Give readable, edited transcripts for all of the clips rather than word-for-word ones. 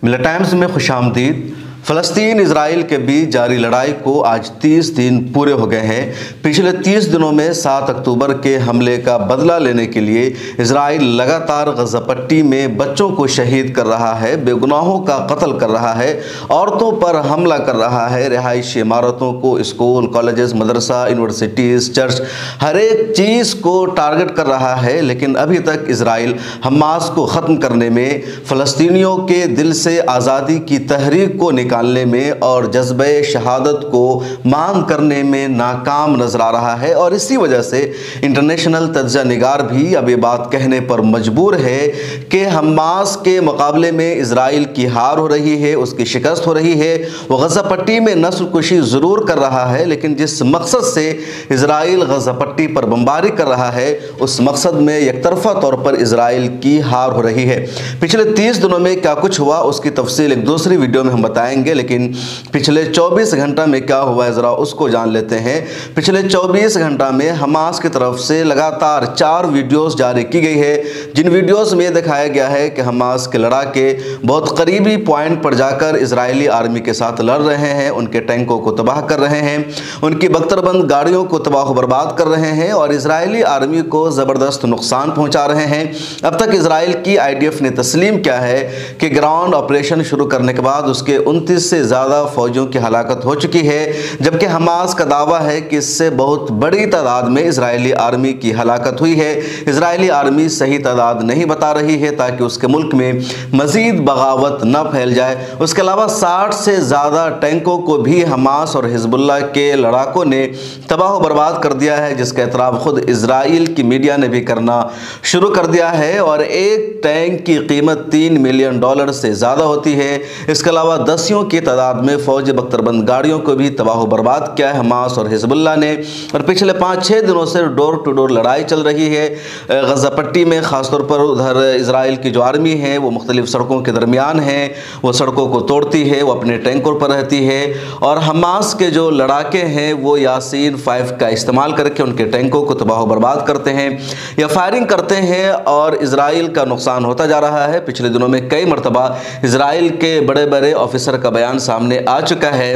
मिलत टाइम्स में खुश आमदीद। फ़लस्तीन इसराइल के बीच जारी लड़ाई को आज 30 दिन पूरे हो गए हैं। पिछले 30 दिनों में 7 अक्टूबर के हमले का बदला लेने के लिए इसराइल लगातार गज़ा पट्टी में बच्चों को शहीद कर रहा है, बेगुनाहों का कत्ल कर रहा है, औरतों पर हमला कर रहा है, रिहायशी इमारतों को, स्कूल, कॉलेजेस, मदरसा, यूनिवर्सिटीज़, चर्च, हर एक चीज़ को टारगेट कर रहा है। लेकिन अभी तक इसराइल हमास को ख़त्म करने में, फ़लस्तीनियों के दिल से आज़ादी की तहरीक को निकालने में और जज्बे शहादत को मांग करने में नाकाम नजर आ रहा है। और इसी वजह से इंटरनेशनल तज्ज़िया निगार भी अब ये बात कहने पर मजबूर है कि हमास के मुकाबले में इसराइल की हार हो रही है, उसकी शिकस्त हो रही है। वो गज़ा पट्टी में नस्ल कुशी ज़रूर कर रहा है, लेकिन जिस मकसद से इसराइल गज़ा पट्टी पर बमबारी कर रहा है, उस मकसद में एकतरफा तौर पर इसराइल की हार हो रही है। पिछले 30 दिनों में क्या कुछ हुआ उसकी तफसील एक दूसरी वीडियो में हम बताएंगे, लेकिन पिछले 24 घंटा में क्या हुआ है ज़रा उसको जान लेते हैं। पिछले 24 घंटा में हमास की तरफ से लगातार 4 वीडियोस जारी की गई है, जिन वीडियोस में दिखाया गया है कि हमास के लड़ाके बहुत करीबी पॉइंट पर जाकर इजरायली आर्मी के साथ लड़ रहे हैं, उनके टैंकों को तबाह कर रहे हैं, उनकी बख्तरबंद गाड़ियों को तबाह बर्बाद कर रहे हैं और इजरायली आर्मी को ज़बरदस्त नुकसान पहुँचा रहे हैं। अब तक इसराइल की IDF ने तस्लीम किया है कि ग्राउंड ऑपरेशन शुरू करने के बाद उसके 29 से ज़्यादा फौजियों की हलाकत हो चुकी है, जबकि हमास का दावा है कि इससे बहुत बड़ी तादाद में इजरायली आर्मी की हलाकत हुई है। इजरायली आर्मी सही तादाद नहीं बता रही है ताकि उसके मुल्क में मज़ीद बगावत न फैल जाए। उसके अलावा 60 से ज़्यादा टैंकों को भी हमास और हिजबुल्लाह के लड़ाकों ने तबाह बर्बाद कर दिया है, जिसका एतराफ़ खुद इजराइल की मीडिया ने भी करना शुरू कर दिया है। और एक टैंक की कीमत $3 मिलियन से ज़्यादा होती है। इसके अलावा दसियों की तादाद में फौजी बख्तरबंद गाड़ियों को भी तबाह बर्बाद किया है हमास और हिजबुल्लाह ने। और पिछले 5-6 दिनों से डोर टू डोर लड़ाई चल रही है गज़ा पट्टी में। ख़ासतौर पर उधर इजराइल की जो आर्मी है वो मुख्तलिफ सड़कों के दरमियान है, वो सड़कों को तोड़ती है, वो अपने टैंकों पर रहती है। और हमास के जो लड़ाके हैं वो यासीन 5 का इस्तेमाल करके उनके टैंकों को तबाह बर्बाद करते हैं या फायरिंग करते हैं और इजराइल का नुकसान होता जा रहा है। पिछले दिनों में कई मरतबा इजराइल के बड़े बड़े ऑफिसर का बयान सामने आ चुका है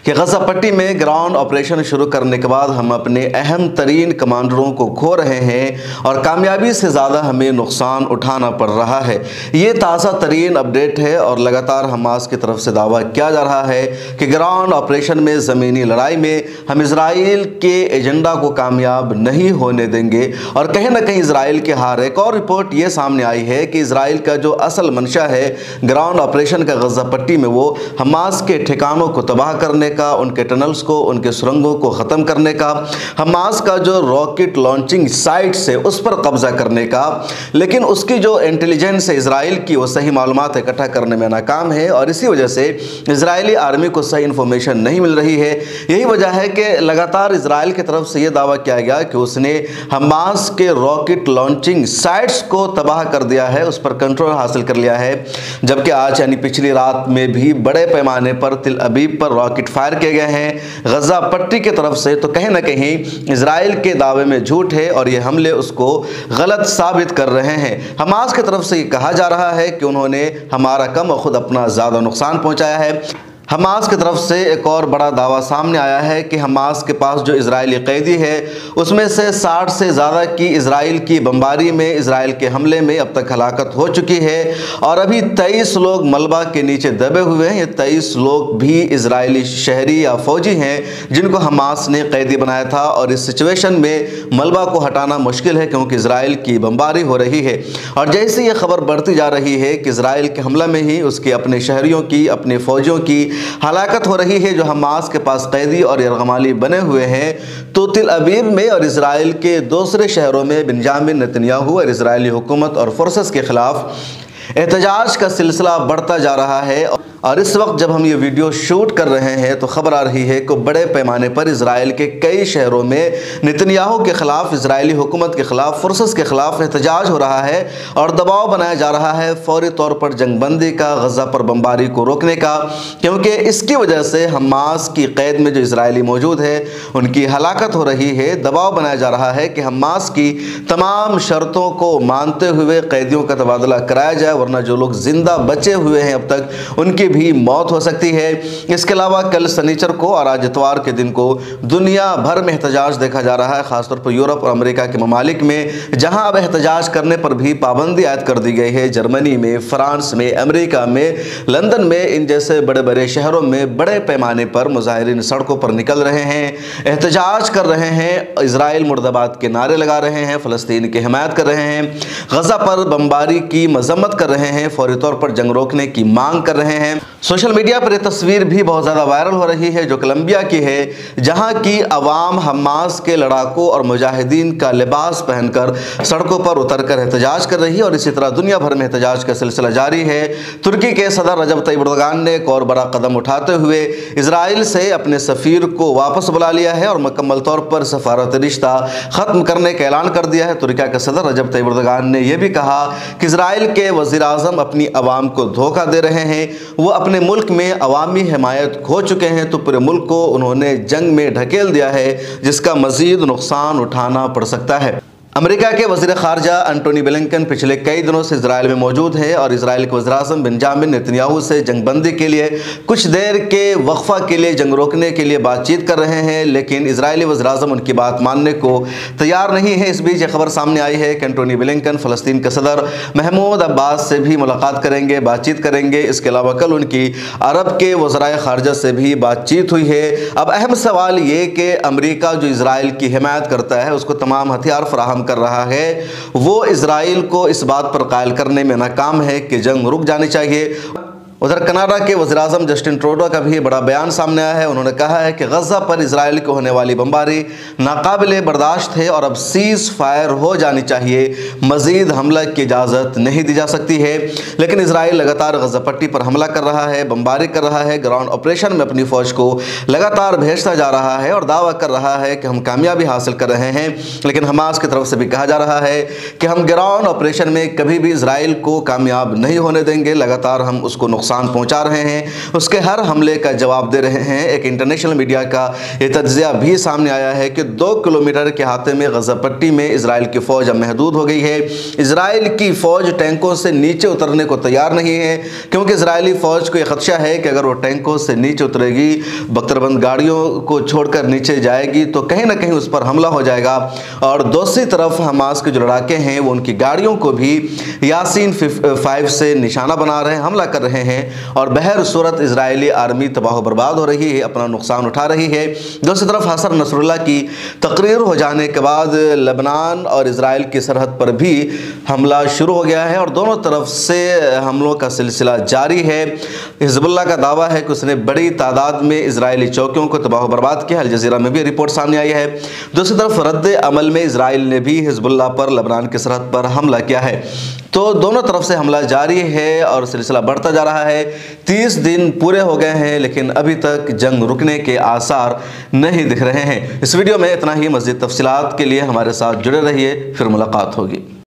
कि गज़ा पट्टी में ग्राउंड ऑपरेशन शुरू करने के बाद हम अपने अहम तरीन कमांडरों को खो रहे हैं और कामयाबी से ज़्यादा हमें नुकसान उठाना पड़ रहा है। ये ताज़ा तरीन अपडेट है और लगातार हमास की तरफ से दावा किया जा रहा है कि ग्राउंड ऑपरेशन में, ज़मीनी लड़ाई में हम इजराइल के एजेंडा को कामयाब नहीं होने देंगे और कहीं ना कहीं इजराइल की हार। एक और रिपोर्ट ये सामने आई है कि इजराइल का जो असल मंशा है ग्राउंड ऑपरेशन का गज़ा पट्टी में, वो हमास के ठिकानों को तबाह करने का, उनके टनल्स को, उनके सुरंगों को ख़त्म करने का, हमास का जो रॉकेट लॉन्चिंग साइट्स है उस पर कब्ज़ा करने का। लेकिन उसकी जो इंटेलिजेंस है इजराइल की, वो सही मालूमात इकट्ठा करने में नाकाम है और इसी वजह से इजरायली आर्मी को सही इन्फॉर्मेशन नहीं मिल रही है। यही वजह है कि लगातार इजराइल की तरफ से ये दावा किया गया कि उसने हमास के रॉकेट लॉन्चिंग साइट्स को तबाह कर दिया है, उस पर कंट्रोल हासिल कर लिया है। जबकि आज यानी पिछली रात में भी बड़े पैमाने पर तिल अबीब पर रॉकेट फायर किए गए हैं गज़ा पट्टी की तरफ से। तो कहीं ना कहीं इजराइल के दावे में झूठ है और ये हमले उसको गलत साबित कर रहे हैं। हमास की तरफ से ये कहा जा रहा है कि उन्होंने हमारा कम और खुद अपना ज़्यादा नुकसान पहुंचाया है। हमास की तरफ से एक और बड़ा दावा सामने आया है कि हमास के पास जो इजरायली कैदी है उसमें से 60 से ज़्यादा की इजराइल की बमबारी में, इजराइल के हमले में अब तक हलाकत हो चुकी है और अभी 23 लोग मलबा के नीचे दबे हुए हैं। ये 23 लोग भी इजरायली शहरी या फौजी हैं जिनको हमास ने कैदी बनाया था और इस सिचुएशन में मलबा को हटाना मुश्किल है क्योंकि इजराइल की बमबारी हो रही है। और जैसे ये खबर बढ़ती जा रही है कि इजराइल के हमला में ही उसके अपने शहरियों की, अपने फौजियों की हलाकत हो रही है जो हमास के पास कैदी और यरगमाली बने हुए हैं, तो तिल अबीब में और इजराइल के दूसरे शहरों में बेंजामिन नेतन्याहू और इजरायली हुकूमत और फोर्सेस के खिलाफ एहतजाज का सिलसिला बढ़ता जा रहा है। और इस वक्त जब हम ये वीडियो शूट कर रहे हैं तो खबर आ रही है कि बड़े पैमाने पर इजराइल के कई शहरों में नेतन्याहू के खिलाफ, इजरायली हुकूमत के खिलाफ, फोर्सेस के खिलाफ एहतजाज हो रहा है और दबाव बनाया जा रहा है फौरी तौर पर जंगबंदी का, गज़ा पर बमबारी को रोकने का, क्योंकि इसकी वजह से हमास की कैद में जो इजरायली मौजूद है उनकी हलाकत हो रही है। दबाव बनाया जा रहा है कि हमास की तमाम शर्तों को मानते हुए कैदियों का तबादला कराया जाए, वरना जो लोग जिंदा बचे हुए हैं अब तक उनकी भी मौत हो सकती है। इसके अलावा कल शनिचर को और आज इतवार के दिन को दुनिया भर में एहतजाज देखा जा रहा है, खासतौर पर यूरोप और अमेरिका के ममालिक में, जहां अब एहतजाज करने पर भी पाबंदी आयद कर दी गई है। जर्मनी में, फ्रांस में, अमेरिका में, लंदन में, इन जैसे बड़े बड़े शहरों में बड़े पैमाने पर मुजाहिरीन सड़कों पर निकल रहे हैं, एहतजाज कर रहे हैं, इजराइल मुर्दाबाद के नारे लगा रहे हैं, फ़लस्तीन की हिमायत कर रहे हैं, गजा पर बमबारी की मजम्मत कर रहे हैं, फौरी तौर पर जंग रोकने की मांग कर रहे हैं। सोशल मीडिया पर यह तस्वीर भी बहुत ज़्यादा वायरल हो रही है जो कोलंबिया की है, जहां की अवाम हमास के लड़ाकों और मुजाहिदीन का लिबास पहनकर सड़कों पर उतरकर एहतजाज कर रही है और इसी तरह दुनिया भर में एहतजाज का सिलसिला जारी है। तुर्की के सदर रजब तय्यिप एर्दोगान ने एक और बड़ा कदम उठाते हुए इजराइल से अपने सफ़ीर को वापस बुला लिया है और मुकम्मल तौर पर सफारती रिश्ता ख़त्म करने का ऐलान कर दिया है। तुर्की के सदर रजब तय्यिप एर्दोगान ने यह भी कहा कि इजराइल के वज़ीर आज़म अपनी आवाम को धोखा दे रहे हैं, वो अपने मुल्क में अवामी हिमायत खो चुके हैं, तो पूरे मुल्क को उन्होंने जंग में ढकेल दिया है जिसका मज़ीद नुकसान उठाना पड़ सकता है। अमेरिका के वज़ीर ख़ारजा एंटोनी ब्लिंकन पिछले कई दिनों से इजराइल में मौजूद हैं और इजराइल के वज़ीर आज़म बेंजामिन नेतन्याहू से जंगबंदी के लिए कुछ देर के वक्फा के लिए जंग रोकने के लिए बातचीत कर रहे हैं, लेकिन इजरायली वज़ीर आज़म उनकी बात मानने को तैयार नहीं है। इस बीच ये खबर सामने आई है कि एंटोनी ब्लिंकन फ़लस्तीन के सदर महमूद अब्बास से भी मुलाकात करेंगे, बातचीत करेंगे। इसके अलावा कल उनकी अरब के वज़राए ख़ारजा से भी बातचीत हुई है। अब अहम सवाल ये कि अमेरिका जो इजराइल की हिमायत करता है, उसको तमाम हथियार फराहम कर रहा है, वो इजराइल को इस बात पर कायल करने में नाकाम है कि जंग रुक जानी चाहिए। उधर कनाडा के वज़ीर आज़म जस्टिन ट्रूडो का भी बड़ा बयान सामने आया है। उन्होंने कहा है कि गजा पर इजराइल को होने वाली बमबारी नाकाबिले बर्दाश्त है और अब सीज़ फायर हो जानी चाहिए, मज़ीद हमला की इजाज़त नहीं दी जा सकती है। लेकिन इजराइल लगातार गजा पट्टी पर हमला कर रहा है, बमबारी कर रहा है, ग्राउंड ऑपरेशन में अपनी फ़ौज को लगातार भेजता जा रहा है और दावा कर रहा है कि हम कामयाबी हासिल कर रहे हैं। लेकिन हमास की तरफ से भी कहा जा रहा है कि हम ग्राउंड ऑपरेशन में कभी भी इजराइल को कामयाब नहीं होने देंगे, लगातार हम उसको नुकसान पहुंचा रहे हैं, उसके हर हमले का जवाब दे रहे हैं। एक इंटरनेशनल मीडिया का ये तज्जिया भी सामने आया है कि 2 किलोमीटर के अहाते में गजा पट्टी में इजराइल की फ़ौज अब महदूद हो गई है। इजराइल की फ़ौज टैंकों से नीचे उतरने को तैयार नहीं है, क्योंकि इजरायली फ़ौज को यह खदशा है कि अगर वो टैंकों से नीचे उतरेगी, बख्तरबंद गाड़ियों को छोड़कर नीचे जाएगी तो कहीं ना कहीं उस पर हमला हो जाएगा। और दूसरी तरफ हमास के जो लड़ाके हैं वो उनकी गाड़ियों को भी यासीन 5 से निशाना बना रहे हैं, हमला कर रहे हैं और बहर सूरत इजरायली आर्मी तबाह बर्बाद हो रही है, अपना नुकसान उठा रही है। दूसरी तरफ हसन नसरुल्लाह की तकरीर हो जाने के बाद लेबनान और इजराइल की सरहद पर भी हमला शुरू हो गया है और दोनों तरफ से हमलों का सिलसिला जारी है। हिजबुल्लाह का दावा है कि उसने बड़ी तादाद में इजरायली चौकियों को तबाह बर्बाद किया। अल जज़ीरा में भी रिपोर्ट सामने आई है। दूसरी तरफ रद्द अमल में इजराइल ने भी हिजबुल्लाह पर लेबनान की सरहद पर हमला किया है। तो दोनों तरफ से हमला जारी है और सिलसिला बढ़ता जा रहा है। 30 दिन पूरे हो गए हैं लेकिन अभी तक जंग रुकने के आसार नहीं दिख रहे हैं। इस वीडियो में इतना ही। मज़ीद तफसीलात के लिए हमारे साथ जुड़े रहिए, फिर मुलाकात होगी।